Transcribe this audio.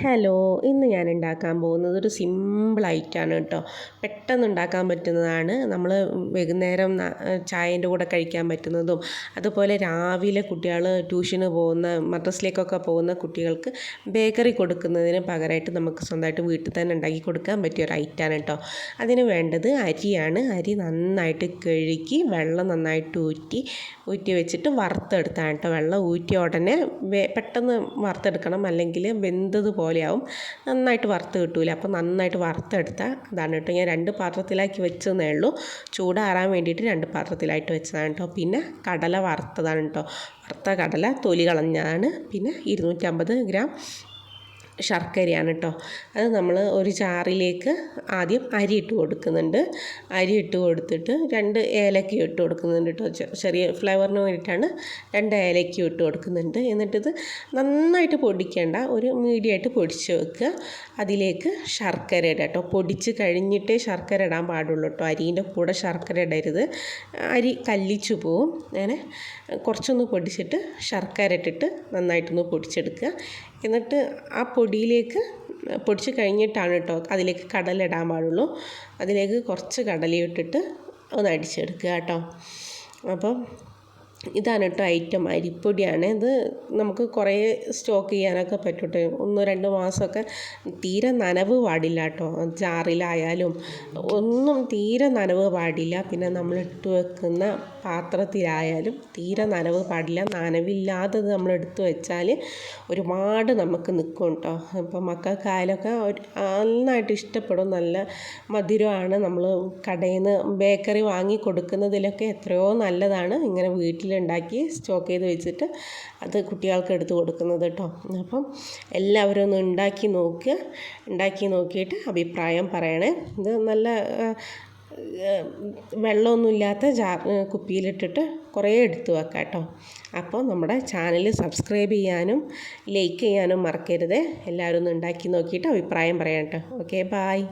Hello, ഇന്ന് ഞാൻ ഉണ്ടാക്കാൻ പോകുന്നത് ഒരു സിമ്പിൾ ഐറ്റമാണ് കേട്ടോ. പെട്ടെന്ന് ഉണ്ടാക്കാൻ പറ്റുന്നതാണ്. നമ്മൾ വൈകുന്നേരം ചായേൻ്റെ കൂടെ കഴിക്കാൻ പറ്റുന്നതും, അതുപോലെ രാവിലെ കുട്ടികൾ ട്യൂഷന് പോകുന്ന മദ്രസയിലേക്കൊക്കെ പോകുന്ന കുട്ടികൾക്ക് ബേക്കറി കൊടുക്കുന്നതിന് പകരമായിട്ട് നമുക്ക് സ്വന്തമായിട്ട് വീട്ടിൽ തന്നെ ഉണ്ടാക്കി കൊടുക്കാൻ പറ്റിയ ഒരു ഐറ്റമാണ് കേട്ടോ. അതിന് വേണ്ടത് അരിയാണ്. അരി നന്നായിട്ട് കഴുകി വെള്ളം നന്നായിട്ട് ഊറ്റി വെച്ചിട്ട് വറുത്തെടുത്താണ് കേട്ടോ. വെള്ളം ഊറ്റിയ ഉടനെ പെട്ടെന്ന് വറുത്തെടുക്കണം, അല്ലെങ്കിൽ വെന്തത് പോലെയാവും, നന്നായിട്ട് വറുത്ത് കിട്ടൂല. അപ്പോൾ നന്നായിട്ട് വറുത്തെടുത്താൽ അതാണ് കേട്ടോ. ഞാൻ 2 പാത്രത്തിലാക്കി വെച്ചതേ ഉള്ളൂ. ചൂടാറാൻ വേണ്ടിയിട്ട് 2 പാത്രത്തിലായിട്ട് വെച്ചതാണ് കേട്ടോ. പിന്നെ കടല വറുത്തതാണ് കേട്ടോ. വറുത്ത കടല തൊലി കളഞ്ഞതാണ്. പിന്നെ 250 ഗ്രാം ശർക്കരയാണ് കേട്ടോ. അത് നമ്മൾ ഒരു ജാറിലേക്ക് ആദ്യം അരി ഇട്ട് കൊടുക്കുന്നുണ്ട്. അരി ഇട്ട് കൊടുത്തിട്ട് 2 ഏലക്ക ഇട്ട് കൊടുക്കുന്നുണ്ട് കേട്ടോ. ചെറിയ ഫ്ലേവറിന് വേണ്ടിയിട്ടാണ് 2 ഏലക്ക ഇട്ട് കൊടുക്കുന്നുണ്ട്. എന്നിട്ടിത് നന്നായിട്ട് പൊടിക്കേണ്ട, ഒരു മീഡിയമായിട്ട് പൊടിച്ച് വെക്കുക. അതിലേക്ക് ശർക്കര ഇടുക കേട്ടോ. പൊടിച്ച് കഴിഞ്ഞിട്ടേ ശർക്കര ഇടാൻ പാടുള്ളൂ കേട്ടോ. അരീൻ്റെ കൂടെ ശർക്കര ഇടരുത്, അരി കല്ലിച്ചു പോവും. അങ്ങനെ കുറച്ചൊന്ന് പൊടിച്ചിട്ട് ശർക്കര ഇട്ടിട്ട് നന്നായിട്ടൊന്ന് പൊടിച്ചെടുക്കുക. എന്നിട്ട് ആ പൊടിയിലേക്ക് പൊടിച്ച് കഴിഞ്ഞിട്ടാണ് കേട്ടോ അതിലേക്ക് കടല ഇടാൻ പാടുള്ളൂ. അതിലേക്ക് കുറച്ച് കടല ഇട്ടിട്ട് ഒന്ന് അടിച്ചെടുക്കുക കേട്ടോ. അപ്പം ഇതാണ് കേട്ടോ ഐറ്റം. അരിപ്പൊടിയാണ് ഇത്. നമുക്ക് കുറേ സ്റ്റോക്ക് ചെയ്യാനൊക്കെ പറ്റും കേട്ടോ. 1-2 മാസമൊക്കെ. തീരെ നനവ് പാടില്ല കേട്ടോ. ജാറിലായാലും ഒന്നും തീരെ നനവ് പാടില്ല. പിന്നെ നമ്മൾ ഇട്ട് വെക്കുന്ന പാത്രത്തിലായാലും തീരെ നനവ് പാടില്ല. നനവില്ലാതെ നമ്മൾ എടുത്ത് വെച്ചാൽ ഒരുപാട് നമുക്ക് നിൽക്കും കേട്ടോ. ഇപ്പം മക്കൾക്കായാലൊക്കെ നന്നായിട്ട് ഇഷ്ടപ്പെടും. നല്ല മധുരമാണ്. നമ്മൾ കടയിൽ നിന്ന് ബേക്കറി വാങ്ങി കൊടുക്കുന്നതിലൊക്കെ എത്രയോ നല്ലതാണ് ഇങ്ങനെ വീട്ടിലുണ്ടാക്കി സ്റ്റോക്ക് ചെയ്ത് വെച്ചിട്ട് അത് കുട്ടികൾക്ക് എടുത്ത് കൊടുക്കുന്നത് കേട്ടോ. അപ്പം എല്ലാവരും ഒന്ന് ഉണ്ടാക്കി നോക്കുക. ഉണ്ടാക്കി നോക്കിയിട്ട് അഭിപ്രായം പറയണേ. ഇത് നല്ല വെള്ളമൊന്നുമില്ലാത്ത കുപ്പിയിലിട്ടിട്ട് കുറേ എടുത്ത് വെക്കാം കേട്ടോ. അപ്പോൾ നമ്മുടെ ചാനൽ സബ്സ്ക്രൈബ് ചെയ്യാനും ലൈക്ക് ചെയ്യാനും മറക്കരുത്. എല്ലാവരും ഒന്ന് ഉണ്ടാക്കി നോക്കിയിട്ട് അഭിപ്രായം പറയാം കേട്ടോ. Okay, bye.